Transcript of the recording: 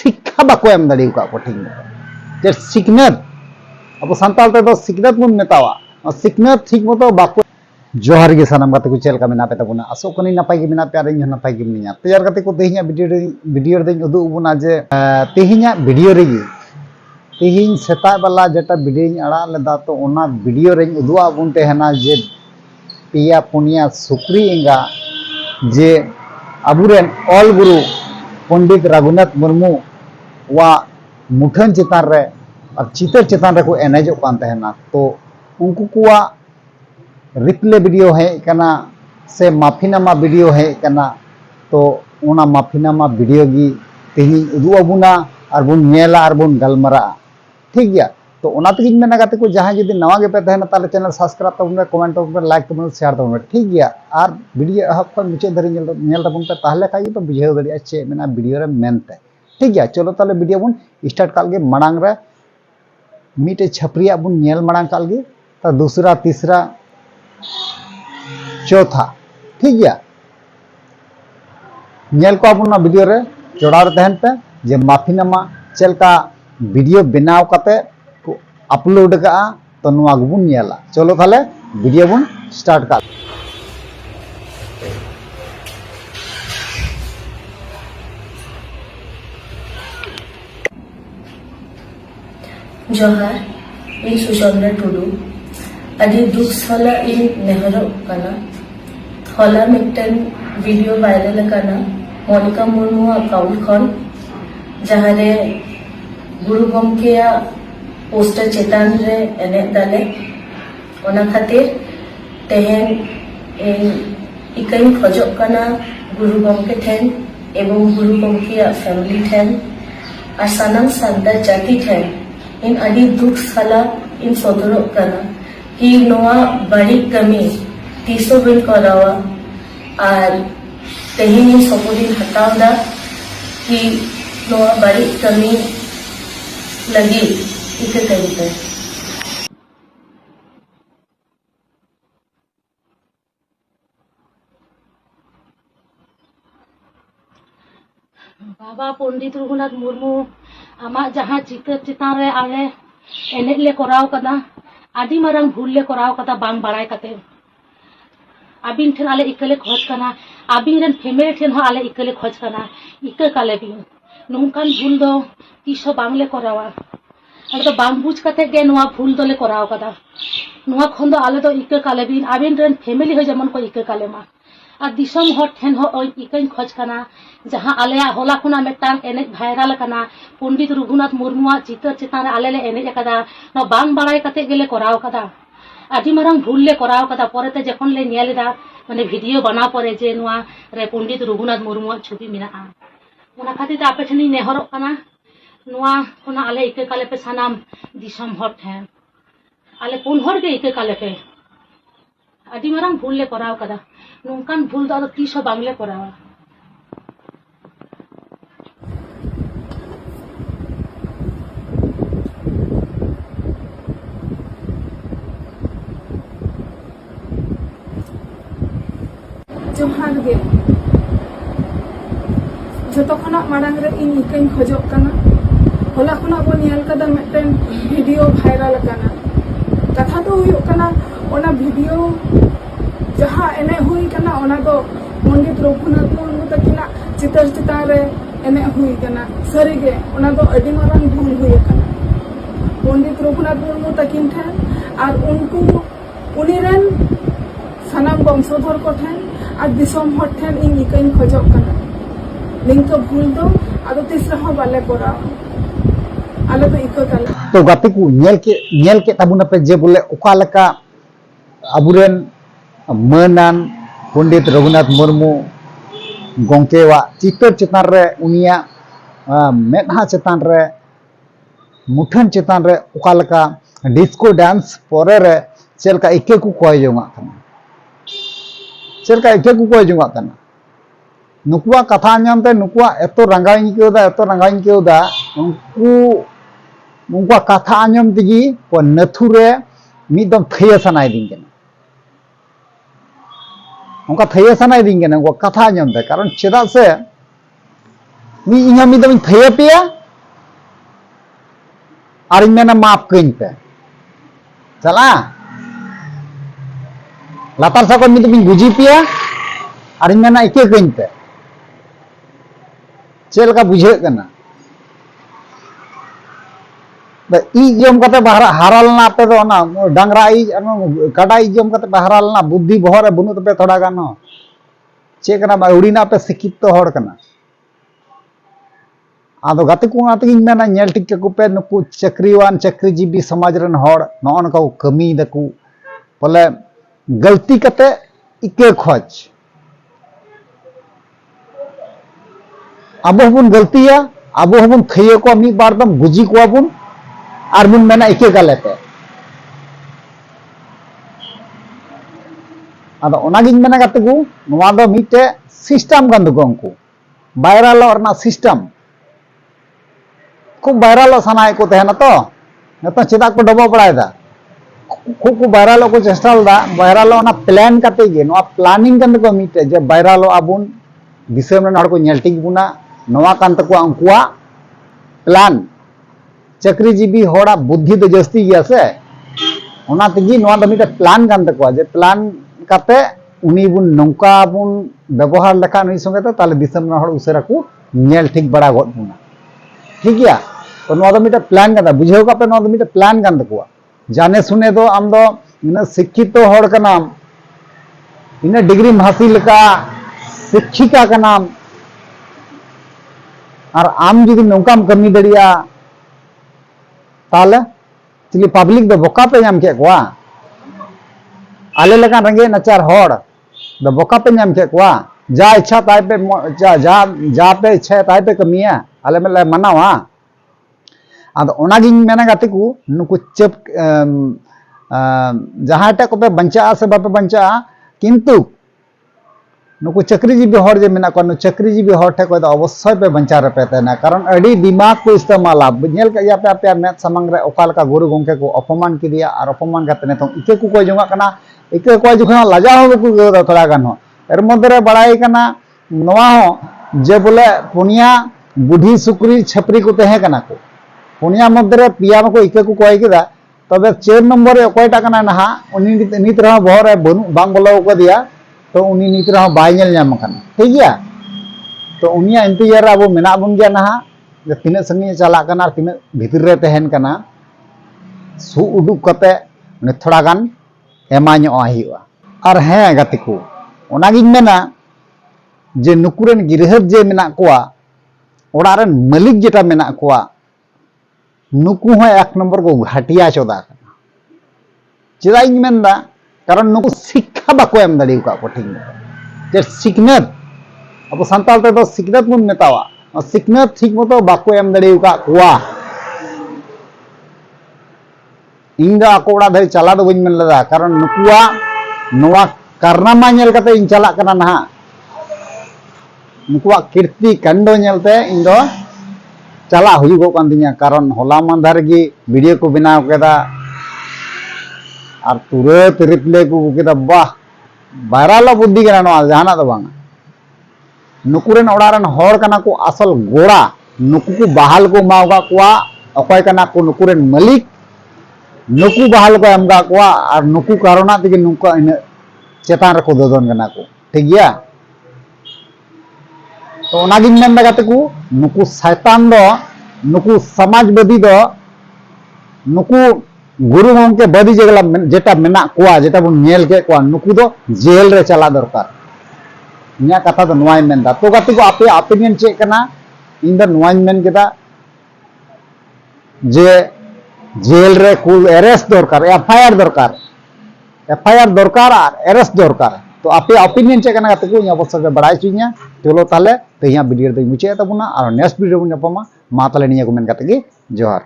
शिक्षा बाको एम दाड़ी का को ठीक जे सिकनत अब सानताल ते तो सिकनत बन मेतावा सिकनत ठीक मतो बाको जोहार गे सानाम गाते को चेल का मेना पे तबुना आसो कनी नापाय गे मेना पे आर इन नपाय गे मिनिया तैयार गाते को तेहिया वीडियो रे उदु बुना जे तेहिया वीडियो रे तेहिन सेता वाला जेटा वीडियो अड़ा लेदा तो ओना वीडियो रे उदु आबुन तेहना जे पिया पुनिया सुक्री इंगा जे अबुरेन ऑल गुरु पंडित रघुनाथ मुर्मू वा मुठन चितान रे और चितर चितान रे को एनेजो कान तेहना तो उनको कुआ रिप्ले वीडियो है कना से माफीनामा वीडियो है कना तो ओना माफीनामा वीडियो गी तेही उदु आबुना और बुन नेला और बुन गलमरा ठीक गया तो ओना तगिन मेना गाते को जहां जदी नवा गे पे तहना ताले चैनल सब्सक्राइब तबन कमेंट तबन लाइक तबन शेयर तबन ठीक गया और वीडियो अहब खन मुचे धरि नेल तबन पे ताहले खाई तो बुझेव दरिया चे मेना वीडियो रे मेनते ठीक गया चलो ताले वीडियो बुन स्टार्ट काल गे मणांग रे मीटे छपरिया बुन नेल मणांग काल गे तो दूसरा तीसरा चौथा ठीक गया नेल को अपन वीडियो रे जोड़ाव तहन पे जे माफीनामा चलका वीडियो बनाव कते को अपलोड का तो नुआ गुबुन नेला चलो थाले वीडियो बुन स्टार्ट का जोहार इन सुचंद्र टुडू अभी दुख साला इन नेहरो कना हॉला मिक्टन वीडियो वायरल कना मोनिका मुर्मू अकाउंट खन जहाँ रे गुरु गमकेया पोस्टर चेतान रे एने दाले ओना खातिर तेहेन इकई खजक कना गुरु गमके ठेन एवं गुरु गमकेया फैमिली ठेन और सानाम सान्ताल जाति ठेन इन अभी दुख साला इन सदरो कना कि नोआ बड़ी कमी तीसो बिन करावा और तेहिन सपोदिन हटावदा कि नोआ बड़ी कमी लगी इके कहिते बाबा पंडित रघुनाथ मुर्मू आमा जहाँ चितर चितान रे आले एने ले कराव कदा आदि मारंग भूल ले कराव कदा बांग बाड़ाय कते आबिन ठेन आले इकले खोज कना आबिन रन फैमिली ठेन हो आले इकले खोज कना इक काले बिन नोंकान भूल दो तीसो बांग ले करावा अरे तो बांग बुझ कते गे नोआ भूल दो ले कराव कदा नोआ खन दो आले तो इक काले बिन आबिन रन फैमिली हो जमन को इक काले मा और दिसम हर ठेन हो इकन खोज कना जहाँ आलेया होला खुना मेटांग एने भाइरल कना पंडित रघुनाथ मुर्मू चितर चितान आले ले एने कदा न बांग बाड़ाय कते गेले कराव कदा आदि मारंग भूल ले कराव कदा परेते जखन ले नेलेदा माने वीडियो बना परे जे नुआ रे पंडित रघुनाथ मुर्मू छवि मेना ओना खातिर आपे ठेनी नेहरो कना नुआ खुना आले इके काले पे सानाम दिसम हर ठेन आले पुन हर गे इके काले पे आदि मारंग भूल ले कराव कदा नोंकान भूल दो तीसो बांगले करावा जोहार गे जो मांग रे इन इकन खोजो होला खुना बो नेल कदा मेटन वीडियो वायरल कना कथा तो हुयो कना ओना वीडियो जहाँ एने हुई कना ओना दो पंडित रघुनाथ मुर्मू तकिना चितर चितान रे एने हुई कना सरी गे ओना दो अडी मारंग भूल हुई कना पंडित रघुनाथ मुर्मू तकिन ठेन और उनको उनीरेन सानाम वंशधर को ठेन और दिसम हर ठेन इन इकन खोजो कना निंको भूल दो आदो तीसरा हो बाले कोरा आले तो इको काले तो गाते को नेल के तबुना पे जे बोले ओका लका अबुरेन मनान पंडित रघुनाथ मुर्मू गंकेवा चितर चितान रे उनिया मेधा चितान रे मुठन चितान रे ओका लका डिस्को डांस परे रे चलका इके को कोय जोंगा कना चलका इके को कोय जोंगा कना नुकुआ कथा आंजमते नुकुआ एतो रंगाइन केउदा उनको कथा आंजम तिगी को नथुरे मिदम थैया सनाय दिन केना उनका थैया सनाय दिन केना उनको कथा आंजमते कारण चेदा से ᱤᱧ ᱢᱤᱫ ᱫᱚᱢ ᱛᱷᱟᱹᱭᱟᱹ ᱯᱮᱭᱟ और इन मेना माफ कहीं पे चला लातार साको मिद बिन गुजी पिया और इन मेना इके कहीं पे चेल का बुझे करना ई जम कते हाराल ना पे दो ना डांगरा ई काडा ई जम कते हाराल ना बुद्धि बहरे बनु तपे थोड़ा गान चे कना उड़ी ना पे शिक्षित तो हड़ कना आदो गाते को आते इन मेना नेल टिक के पे नुकु चाकरीवान चाकरीजीवी समाज रन हड़ नौन का कमी दकु बोले गलती कते इके खोज अब हबुन गलतिया अब हबुन थैया को मी बार दम गुजी को बुन और बुन मेना इके गलते आदो ओनागिन मेना गाते को नोआ दो मिटे सिस्टम गन दको उनको वायरल और ना सिस्टम खूब वायरल साना को तहना तो नतो चेदा को डबो बड़ायदा खूब वायरल को चेष्टा वायरल प्लान करते गे नो प्लानिंग कन को मिटे जे वायरल आबुन दिसम रन हड़ को नेलटिक बुना नोआ कान तको उनकुआ प्लान चाकरीजीवी हड़ा बुद्धि तो जस्ती गया से ओना तगी नोआ द मिटे प्लान कान तको जे प्लान करते उनी बुन नौका बुन व्यवहार लेखा नुई संगे तो ताले दिसम रन हड़ उसेरा को नेल ठीक बड़ा गद बुना ठीक गया तो नोआ द मिटे प्लान करता बुझेव का पे नोआ द मिटे प्लान कान तको जाने सुने दो आम दो इन शिक्षित तो हड़ कनाम इन डिग्री हासिल का शिक्षिका कनाम और आम जुदी नौकाम कमी दड़िया ताले चिली पब्लिक दो बोका पे नाम के कोआ आले लगा रंगे नचार हड़ दो बोका पे नाम के कोआ जा इच्छा ताई पे जा पे इच्छा ताई पे कमिया आले में मनावा आदो ओनागिन मेना गाते को नुकु चप जहाँ टा को पे बंचा से बापे बंचा किंतु नुकु चाकरीजीवी हड़ जे मेना को चाकरीजीवी हड़ ठे को अवश्य पे बंचा रपे तेना कारण अड़ी दिमाग को इस्तेमाला नेल का या पे आपे मेत समंग रे ओकाल का गुरु गंके को अपमान किदिया और अपमान करते ने तो इके को कोई जोंगा कना इके को जोखना लाजा हो को थोड़ा गान हो एर मध्य रे बड़ाई कना नोआ हो जे बोले पुनिया बुढ़ी सुकरी छपरी को तहे कना को पुनिया मध्य पिया को इके को कोई किदा तबे 4 नंबर रे कोयटा कना नहा उनी नित रहा बहरे बांग बोलो को दिया तो उनी नित रहा बाय नेल नाम कना ठीक गया तो उनिया इंतजार अब मेना बुन गया नहा जे तिने संगी चला कना तिने भीतर रे तहन कना सु उडुक कते ने थोड़ा गान एमाញआहिवा और हे गाते को ओनागिन मेना जे नुकुरेन गिरहत जे मेना कोआ ओड़ा रेन मालिक जेटा मेना कोआ नुकु हो 1 नंबर को घाटिया चोदा चेदा इन मेनदा कारण नुकु शिक्षा बाको एम दाड़ी का को ठीक जे सिकनत अब संताल ते तो सिकनत मुन मेतावा और सिकनत ठीक मतो बाको एम दाड़ी का कोआ इंगा आकोड़ा धरि चला दो बइन मेन लदा कारण नुकुआ नोआ कारनामा नेल कते इन चला कना ना नुकुआ कीर्ति कंडो नेलते इन दो चला हुई कान दिया कारण होला मांधार की वीडियो को बनाव केदा और तुरंत रिप्ले को केदा वाह वायरल बुद्धि कना नोआ जहाना दो बांग नुकुरेन ओडारन हड़ कना को असल गोड़ा नुकु को बहाल को मावगा कोआ अकय कना को नुकुरेन मालिक नुकु बहाल को एमगा कोआ और नुकु कारणा तेगे नुका इन चेतान रखो ददन कना को ठीक गया तो ओनागिन मेन गाते को नुकु शैतान दो नुकु समाजवादी दो नुकु गुरु गंके बदी जेगला जेटा मेना कोआ जेटा बन नेल के कोआ नुकु दो जेल रे चला दरकार इना कथा दो नोआय मेन दा तो गाते को आपे ओपिनियन चेक कना इन द नोआय मेन केदा जे जेल रे कुल अरेस्ट दरकार एफआईआर दरकार और अरेस्ट दरकार तो आपे ओपिनियन चेक कना गाते को इन अवसर बड़ाई चुइया चलो ताले तो यहाँ वीडियो मुचे तबना और नेक्स्ट वीडियो बन मा ताले निया को मेन गाते जोहार।